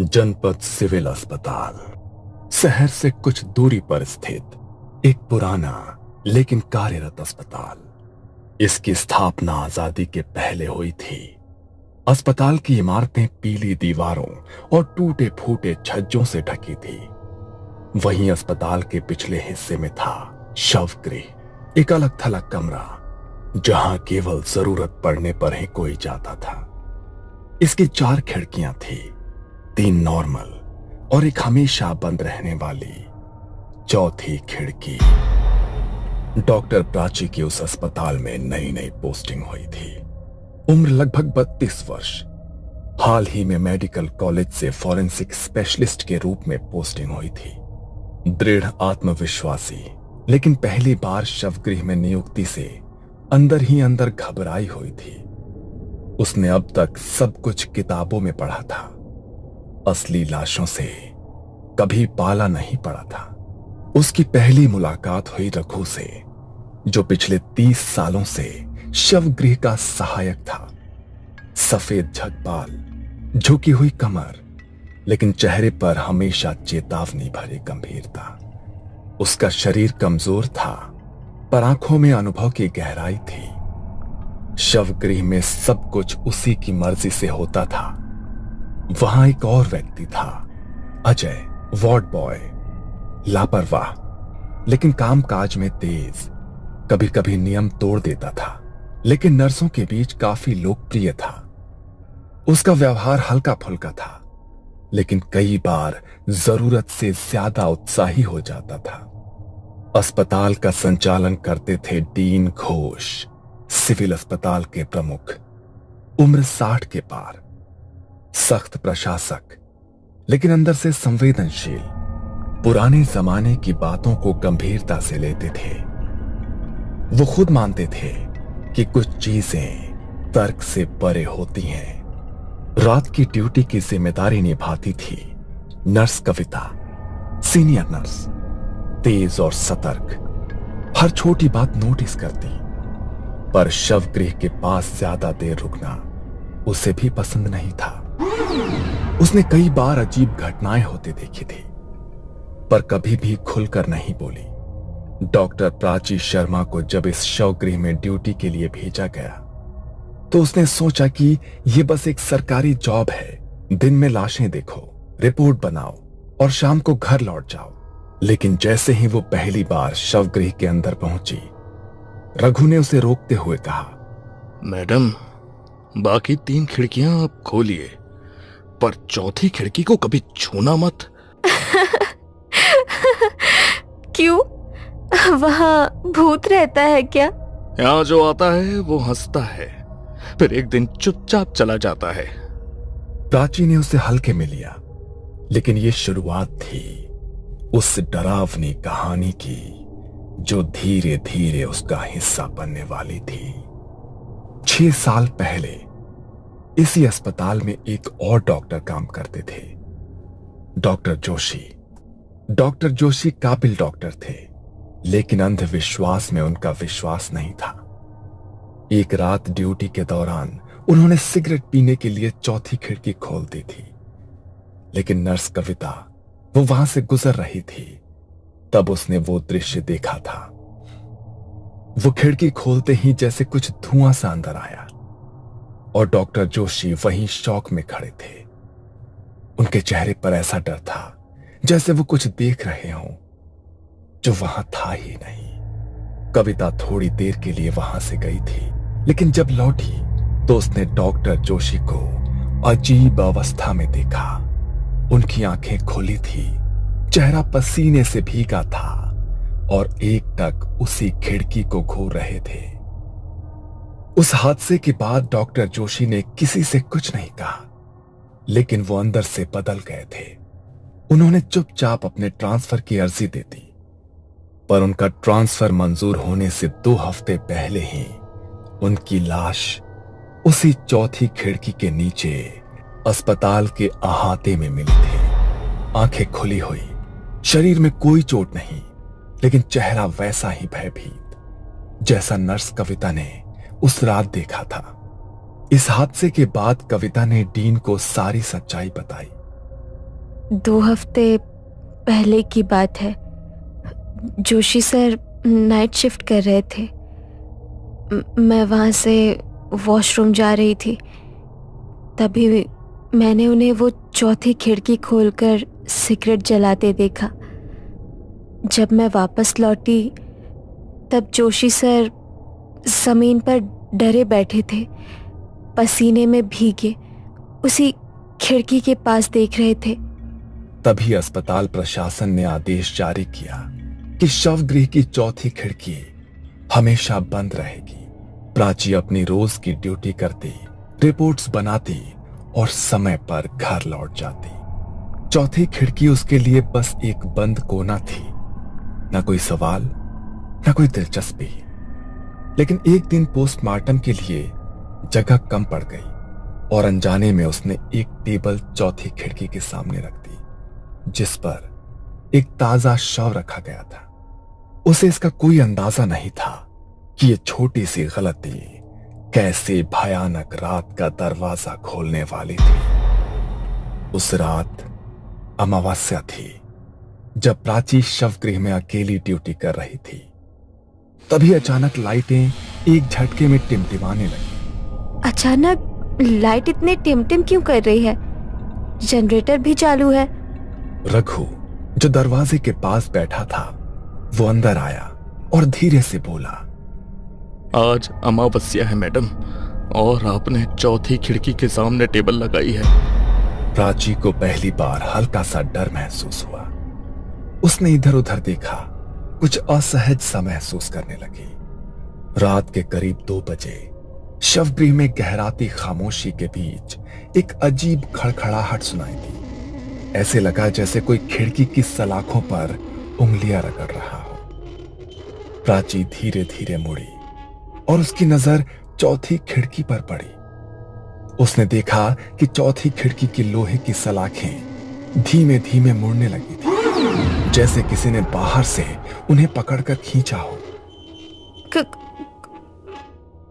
जनपद सिविल अस्पताल शहर से कुछ दूरी पर स्थित एक पुराना लेकिन कार्यरत अस्पताल। इसकी स्थापना आजादी के पहले हुई थी। अस्पताल की इमारतें पीली दीवारों और टूटे फूटे छज्जों से ढकी थी। वहीं अस्पताल के पिछले हिस्से में था शवगृह, एक अलग थलग कमरा जहां केवल जरूरत पड़ने पर ही कोई जाता था। इसकी 4 खिड़कियां थी, 3 नॉर्मल और एक हमेशा बंद रहने वाली चौथी खिड़की। डॉक्टर प्राची की उस अस्पताल में नई नई पोस्टिंग हुई थी। उम्र लगभग 32 वर्ष। हाल ही में मेडिकल कॉलेज से फॉरेंसिक स्पेशलिस्ट के रूप में पोस्टिंग हुई थी। दृढ़ आत्मविश्वासी लेकिन पहली बार शवगृह में नियुक्ति से अंदर ही अंदर घबराई हुई थी। उसने अब तक सब कुछ किताबों में पढ़ा था, असली लाशों से कभी पाला नहीं पड़ा था। उसकी पहली मुलाकात हुई रघु से, जो पिछले 30 सालों से शवगृह का सहायक था। सफेद झकबाल, झुकी हुई कमर, लेकिन चेहरे पर हमेशा चेतावनी भरी गंभीरता। उसका शरीर कमजोर था, पर आंखों में अनुभव की गहराई थी। शवगृह में सब कुछ उसी की मर्जी से होता था। वहां एक और व्यक्ति था, अजय, वार्ड बॉय, लापरवाह लेकिन कामकाज में तेज। कभी कभी नियम तोड़ देता था, लेकिन नर्सों के बीच काफी लोकप्रिय था। उसका व्यवहार हल्का फुल्का था, लेकिन कई बार जरूरत से ज्यादा उत्साही हो जाता था। अस्पताल का संचालन करते थे डीन घोष, सिविल अस्पताल के प्रमुख। उम्र 60 के पार, सख्त प्रशासक लेकिन अंदर से संवेदनशील। पुराने जमाने की बातों को गंभीरता से लेते थे। वो खुद मानते थे कि कुछ चीजें तर्क से परे होती हैं। रात की ड्यूटी की जिम्मेदारी निभाती थी नर्स कविता, सीनियर नर्स, तेज और सतर्क, हर छोटी बात नोटिस करती। पर शवगृह के पास ज्यादा देर रुकना उसे भी पसंद नहीं था। उसने कई बार अजीब घटनाएं होते देखी थी, पर कभी भी खुलकर नहीं बोली। डॉक्टर प्राची शर्मा को जब इस शवगृह में ड्यूटी के लिए भेजा गया, तो उसने सोचा कि यह बस एक सरकारी जॉब है। दिन में लाशें देखो, रिपोर्ट बनाओ और शाम को घर लौट जाओ। लेकिन जैसे ही वो पहली बार शवगृह के अंदर पहुंची, रघु ने उसे रोकते हुए कहा, मैडम, बाकी 3 खिड़कियां आप खोलिए, पर चौथी खिड़की को कभी छूना मत। क्यों? वहां भूत रहता है क्या? यहाँ जो आता है वो हंसता है, फिर एक दिन चुपचाप चला जाता है। प्राची ने उसे हल्के में लिया, लेकिन ये शुरुआत थी उस डरावनी कहानी की जो धीरे धीरे उसका हिस्सा बनने वाली थी। 6 साल पहले इसी अस्पताल में एक और डॉक्टर काम करते थे, डॉक्टर जोशी। डॉक्टर जोशी काबिल डॉक्टर थे, लेकिन अंधविश्वास में उनका विश्वास नहीं था। एक रात ड्यूटी के दौरान उन्होंने सिगरेट पीने के लिए चौथी खिड़की खोल दी थी, लेकिन नर्स कविता वो वहां से गुजर रही थी। तब उसने वो दृश्य देखा था। वो खिड़की खोलते ही जैसे कुछ धुआं सा अंदर आया और डॉक्टर जोशी वहीं शौक में खड़े थे। उनके चेहरे पर ऐसा डर था जैसे वो कुछ देख रहे हों जो वहां था ही नहीं। कविता थोड़ी देर के लिए वहां से गई थी, लेकिन जब लौटी तो उसने डॉक्टर जोशी को अजीब अवस्था में देखा। उनकी आंखें खुली थी, चेहरा पसीने से भीगा था और एकटक उसी खिड़की को घूर रहे थे। उस हादसे के बाद डॉक्टर जोशी ने किसी से कुछ नहीं कहा, लेकिन वो अंदर से बदल गए थे। उन्होंने चुपचाप अपने ट्रांसफर की अर्जी दे दी, पर उनका ट्रांसफर मंजूर होने से 2 हफ्ते पहले ही उनकी लाश उसी चौथी खिड़की के नीचे अस्पताल के अहाते में मिली थी। आंखें खुली हुई, शरीर में कोई चोट नहीं, लेकिन चेहरा वैसा ही भयभीत जैसा नर्स कविता ने उस रात देखा था। इस हादसे के बाद कविता ने डीन को सारी सच्चाई बताई। 2 हफ्ते पहले की बात है। जोशी सर नाइट शिफ्ट कर रहे थे। मैं वहाँ से वॉशरूम जा रही थी, तभी मैंने उन्हें वो चौथी खिड़की खोलकर सिगरेट जलाते देखा। जब मैं वापस लौटी तब जोशी सर जमीन पर डरे बैठे थे, पसीने में भीगे, उसी खिड़की के पास देख रहे थे। तभी अस्पताल प्रशासन ने आदेश जारी किया कि शवगृह की चौथी खिड़की हमेशा बंद रहेगी। प्राची अपनी रोज की ड्यूटी करती, रिपोर्ट्स बनाती और समय पर घर लौट जाती। चौथी खिड़की उसके लिए बस एक बंद कोना थी, न कोई सवाल, न कोई दिलचस्पी। लेकिन एक दिन पोस्टमार्टम के लिए जगह कम पड़ गई और अनजाने में उसने एक टेबल चौथी खिड़की के सामने रख दी, जिस पर एक ताजा शव रखा गया था। उसे इसका कोई अंदाजा नहीं था कि यह छोटी सी गलती कैसे भयानक रात का दरवाजा खोलने वाली थी। उस रात अमावस्या थी, जब प्राची शवगृह में अकेली ड्यूटी कर रही थी। तभी अचानक लाइटें एक झटके में टिमटिमाने लगी। अचानक लाइट इतने टिमटिम क्यों कर रही है? जनरेटर भी चालू है। रघु, जो दरवाजे के पास बैठा था, वो अंदर आया और धीरे से बोला, आज अमावस्या है मैडम, और आपने चौथी खिड़की के सामने टेबल लगाई है। प्राची को पहली बार हल्का सा डर महसूस हुआ। उसने इधर उधर देखा, कुछ असहज सा महसूस करने लगी। रात के करीब 2 बजे शवगृह में गहराती खामोशी के बीच एक अजीब खड़खड़ाहट सुनाई दी। ऐसे लगा जैसे कोई खिड़की की सलाखों पर उंगलियां रगड़ रहा हो। प्राची धीरे धीरे मुड़ी और उसकी नजर चौथी खिड़की पर पड़ी। उसने देखा कि चौथी खिड़की की लोहे की सलाखें धीमे धीमे मुड़ने लगी थी, जैसे किसी ने बाहर से उन्हें पकड़कर खींचा हो।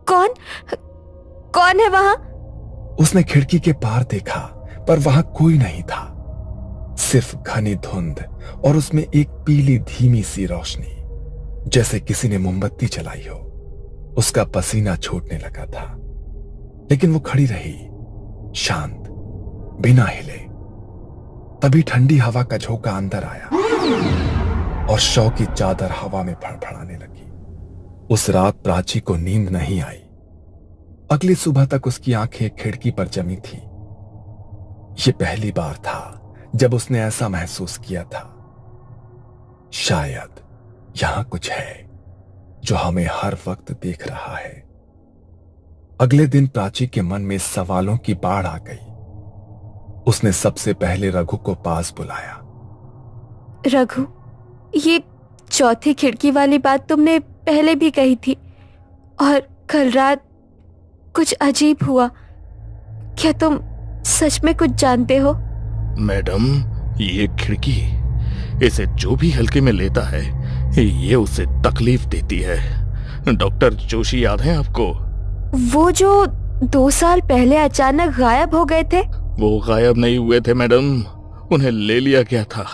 कौन है वहां? उसने खिड़की के पार देखा, पर वहां कोई नहीं था, सिर्फ घनी धुंध और उसमें एक पीली धीमी सी रोशनी, जैसे किसी ने मोमबत्ती जलाई हो। उसका पसीना छूटने लगा था, लेकिन वो खड़ी रही, शांत, बिना हिले। तभी ठंडी हवा का झोंका अंदर आया और शव की चादर हवा में फड़फड़ाने लगी। उस रात प्राची को नींद नहीं आई। अगली सुबह तक उसकी आंखें खिड़की पर जमी थी। यह पहली बार था जब उसने ऐसा महसूस किया था, शायद यहां कुछ है जो हमें हर वक्त देख रहा है। अगले दिन प्राची के मन में सवालों की बाढ़ आ गई। उसने सबसे पहले रघु को पास बुलाया। रघु, ये चौथी खिड़की वाली बात तुमने पहले भी कही थी, और कल रात कुछ अजीब हुआ। क्या तुम सच में कुछ जानते हो? मैडम, ये खिड़की, इसे जो भी हल्के में लेता है, ये उसे तकलीफ देती है। डॉक्टर जोशी याद है आपको? वो जो 2 साल पहले अचानक गायब हो गए थे? वो गायब नहीं हुए थे मैडम, उन्हें ले लिया गया था।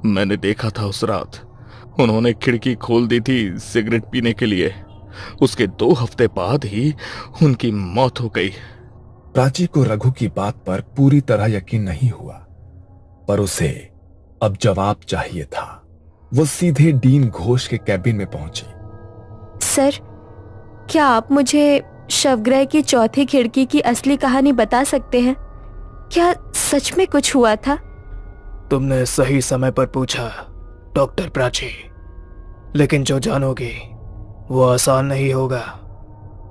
मैंने देखा था उस रात। उन्होंने खिड़की खोल दी थी सिगरेट पीने के लिए। उसके 2 हफ्ते बाद ही उनकी मौत हो गई। प्राची को रघु की बात पर पूरी तरह यकीन नहीं हुआ, पर उसे अब जवाब चाहिए था। वो सीधे डीन घोष के कैबिन में पहुंची। सर, क्या आप मुझे शवगृह की चौथी खिड़की की असली कहानी बता सकते हैं? क्या सच में कुछ हुआ था? तुमने सही समय पर पूछा डॉक्टर प्राची, लेकिन जो जानोगे वो आसान नहीं होगा।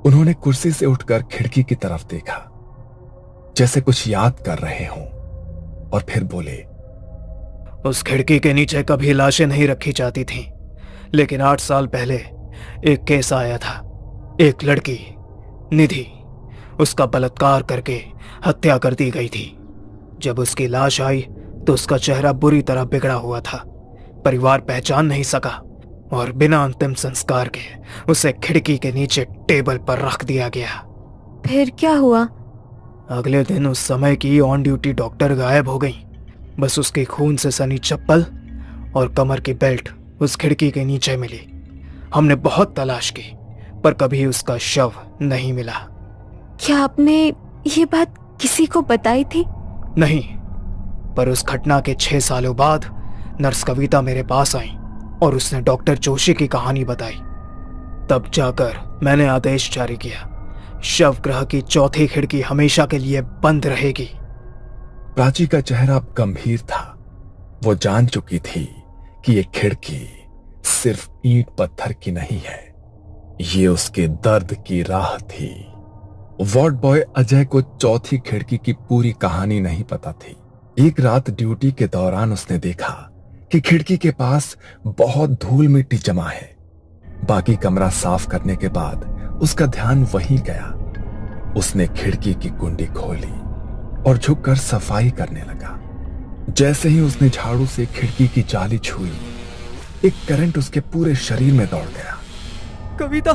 उन्होंने कुर्सी से उठकर खिड़की की तरफ देखा, जैसे कुछ याद कर रहे हों, और फिर बोले, उस खिड़की के नीचे कभी लाशें नहीं रखी जाती थीं, लेकिन 8 साल पहले एक केस आया था। एक लड़की निधि, उसका बलात्कार करके हत्या कर दी गई थी। जब उसकी लाश आई तो उसका चेहरा बुरी तरह बिगड़ा हुआ था। परिवार पहचान नहीं सका और बिना अंतिम संस्कार के उसे खिड़की के नीचे टेबल पर रख दिया गया। फिर क्या हुआ? अगले दिन उस समय की ऑन ड्यूटी डॉक्टर गायब हो गई। बस उसके खून से सनी चप्पल और कमर की बेल्ट उस खिड़की के नीचे मिली। हमने बहुत तलाश की पर कभी उसका शव नहीं मिला। क्या आपने ये बात किसी को बताई थी? नहीं, पर उस घटना के 6 सालों बाद नर्स कविता मेरे पास आई और उसने डॉक्टर जोशी की कहानी बताई। तब जाकर मैंने आदेश जारी किया, शव गृह की चौथी खिड़की हमेशा के लिए बंद रहेगी। प्राची का चेहरा अब गंभीर था। वो जान चुकी थी कि ये खिड़की सिर्फ ईंट पत्थर की नहीं है, ये उसके दर्द की राह थी। वार्ड बॉय अजय को चौथी खिड़की की पूरी कहानी नहीं पता थी। एक रात ड्यूटी के दौरान उसने देखा कि खिड़की के पास बहुत धूल मिट्टी जमा है। बाकी कमरा साफ करने के बाद उसका ध्यान वहीं गया। उसने खिड़की की कुंडी खोली और झुककर सफाई करने लगा। जैसे ही उसने झाड़ू से खिड़की की जाली छुई, एक करंट उसके पूरे शरीर में दौड़ गया। कविता,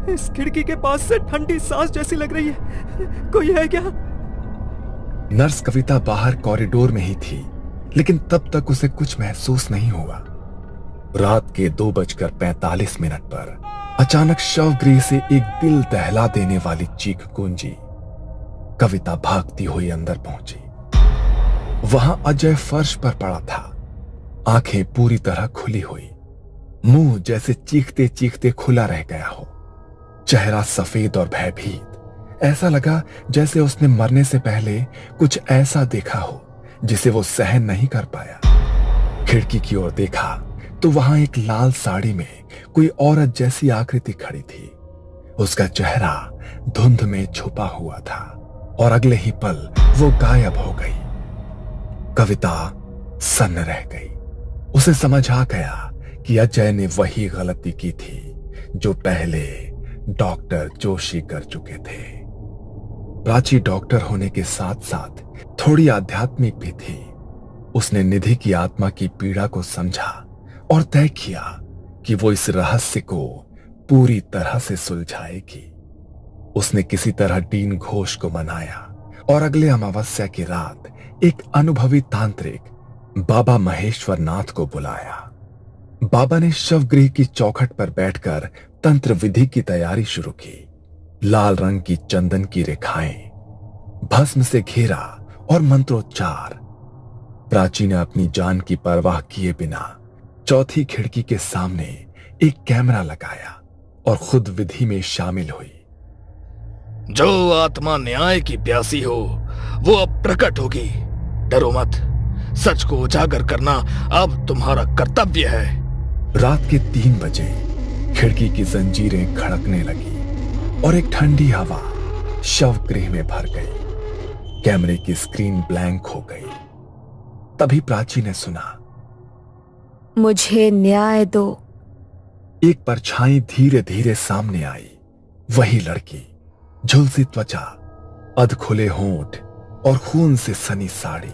इस खिड़की के पास से ठंडी सांस जैसी लग रही है, कोई है क्या? नर्स कविता बाहर कॉरिडोर में ही थी, लेकिन तब तक उसे कुछ महसूस नहीं हुआ। रात के 2:45 पर अचानक शवगृह से एक दिल दहला देने वाली चीख गूंजी। कविता भागती हुई अंदर पहुंची। वहां अजय फर्श पर पड़ा था, आंखें पूरी तरह खुली हुई, मुंह जैसे चीखते चीखते खुला रह गया हो, चेहरा सफेद और भयभीत। ऐसा लगा जैसे उसने मरने से पहले कुछ ऐसा देखा हो जिसे वो सहन नहीं कर पाया। खिड़की की ओर देखा तो वहां एक लाल साड़ी में कोई औरत जैसी आकृति खड़ी थी। उसका चेहरा धुंध में छुपा हुआ था और अगले ही पल वो गायब हो गई। कविता सन्न रह गई। उसे समझ आ गया कि अजय ने वही गलती की थी जो पहले डॉक्टर जोशी कर चुके थे। प्राची डॉक्टर होने के साथ साथ थोड़ी आध्यात्मिक भी थी। उसने निधि की आत्मा की पीड़ा को समझा और तय किया कि वो इस रहस्य को पूरी तरह से सुलझाएगी। उसने किसी तरह डीन घोष को मनाया और अगले अमावस्या की रात एक अनुभवी तांत्रिक बाबा महेश्वर नाथ को बुलाया। बाबा ने शवगृह की चौखट पर बैठकर तंत्र विधि की तैयारी शुरू की। लाल रंग की चंदन की रेखाएं, भस्म से घेरा और मंत्रोच्चार। प्राची ने अपनी जान की परवाह किए बिना चौथी खिड़की के सामने एक कैमरा लगाया और खुद विधि में शामिल हुई। जो आत्मा न्याय की प्यासी हो वो अब प्रकट होगी। डरो मत, सच को उजागर करना अब तुम्हारा कर्तव्य है। रात के 3 बजे खिड़की की जंजीरें खड़कने लगी और एक ठंडी हवा शवगृह में भर गई। कैमरे की स्क्रीन ब्लैंक हो गई। तभी प्राची ने सुना, मुझे न्याय दो। एक परछाई धीरे धीरे सामने आई। वही लड़की, झुलसी त्वचा, अधखुले होंठ और खून से सनी साड़ी।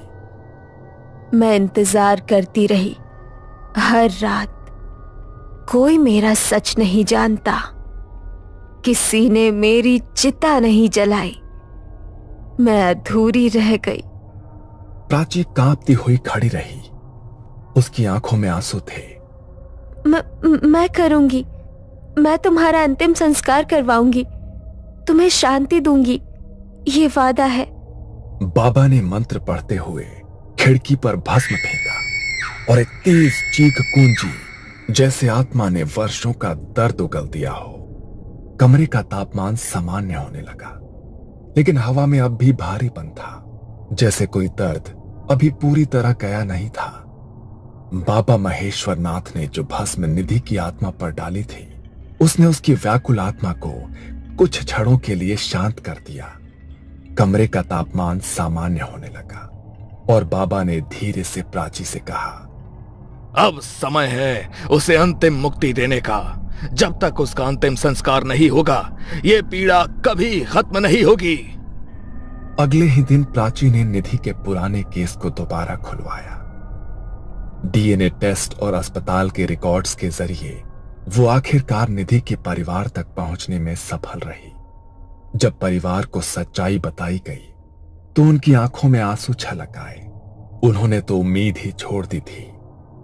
मैं इंतजार करती रही हर रात। कोई मेरा सच नहीं जानता। किसी ने मेरी चिता नहीं जलाई। मैं अधूरी रह गई। प्राची कांपती हुई खड़ी रही। उसकी आंखों में आंसू थे। मैं करूंगी। मैं तुम्हारा अंतिम संस्कार करवाऊंगी। तुम्हें शांति दूंगी, ये वादा है। बाबा ने मंत्र पढ़ते हुए खिड़की पर भस्म फेंका और एक तेज चीख गूंजी जैसे आत्मा ने वर्षों का दर्द उगल दिया हो। कमरे का तापमान सामान्य होने लगा, लेकिन हवा में अब भी भारीपन था, जैसे कोई दर्द अभी पूरी तरह गया नहीं था। बाबा महेश्वर नाथ ने जो भस्म निधि की आत्मा पर डाली थी, उसने उसकी व्याकुल आत्मा को कुछ क्षणों के लिए शांत कर दिया। कमरे का तापमान सामान्य होने लगा और बाबा ने धीरे से प्राची से कहा, अब समय है उसे अंतिम मुक्ति देने का। जब तक उसका अंतिम संस्कार नहीं होगा ये पीड़ा कभी खत्म नहीं होगी। अगले ही दिन प्राची ने निधि के पुराने केस को दोबारा खुलवाया। डीएनए टेस्ट और अस्पताल के रिकॉर्ड्स के जरिए वो आखिरकार निधि के परिवार तक पहुंचने में सफल रही। जब परिवार को सच्चाई बताई गई तो उनकी आंखों में आंसू छलक आए। उन्होंने तो उम्मीद ही छोड़ दी थी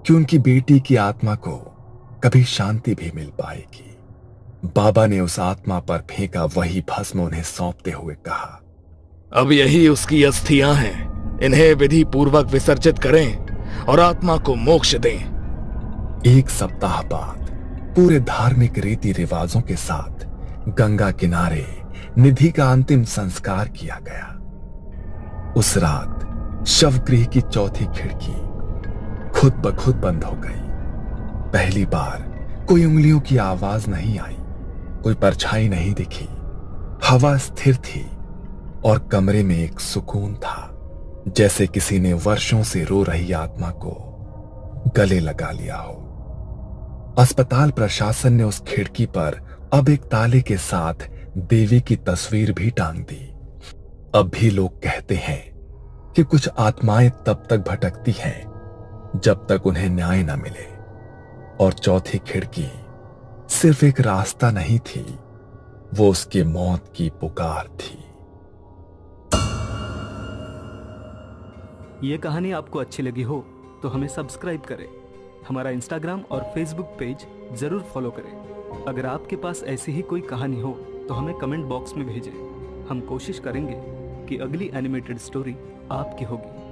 कि उनकी बेटी की आत्मा को कभी शांति भी मिल पाएगी। बाबा ने उस आत्मा पर फेंका वही भस्म उन्हें सौंपते हुए कहा, अब यही उसकी अस्थियां हैं, इन्हें विधि पूर्वक विसर्जित करें और आत्मा को मोक्ष दें। एक सप्ताह बाद पूरे धार्मिक रीति रिवाजों के साथ गंगा किनारे निधि का अंतिम संस्कार किया गया। उस रात शवगृह की चौथी खिड़की खुद ब खुद बंद हो गई। पहली बार कोई उंगलियों की आवाज नहीं आई, कोई परछाई नहीं दिखी। हवा स्थिर थी और कमरे में एक सुकून था, जैसे किसी ने वर्षों से रो रही आत्मा को गले लगा लिया हो। अस्पताल प्रशासन ने उस खिड़की पर अब एक ताले के साथ देवी की तस्वीर भी टांग दी। अब भी लोग कहते हैं कि कुछ आत्माएं तब तक भटकती हैं जब तक उन्हें न्याय न मिले, और चौथी खिड़की सिर्फ एक रास्ता नहीं थी, वो उसकी मौत की पुकार थी। ये कहानी आपको अच्छी लगी हो तो हमें सब्सक्राइब करें, हमारा इंस्टाग्राम और फेसबुक पेज जरूर फॉलो करें। अगर आपके पास ऐसी ही कोई कहानी हो तो हमें कमेंट बॉक्स में भेजें। हम कोशिश करेंगे कि अगली एनिमेटेड स्टोरी आपकी होगी।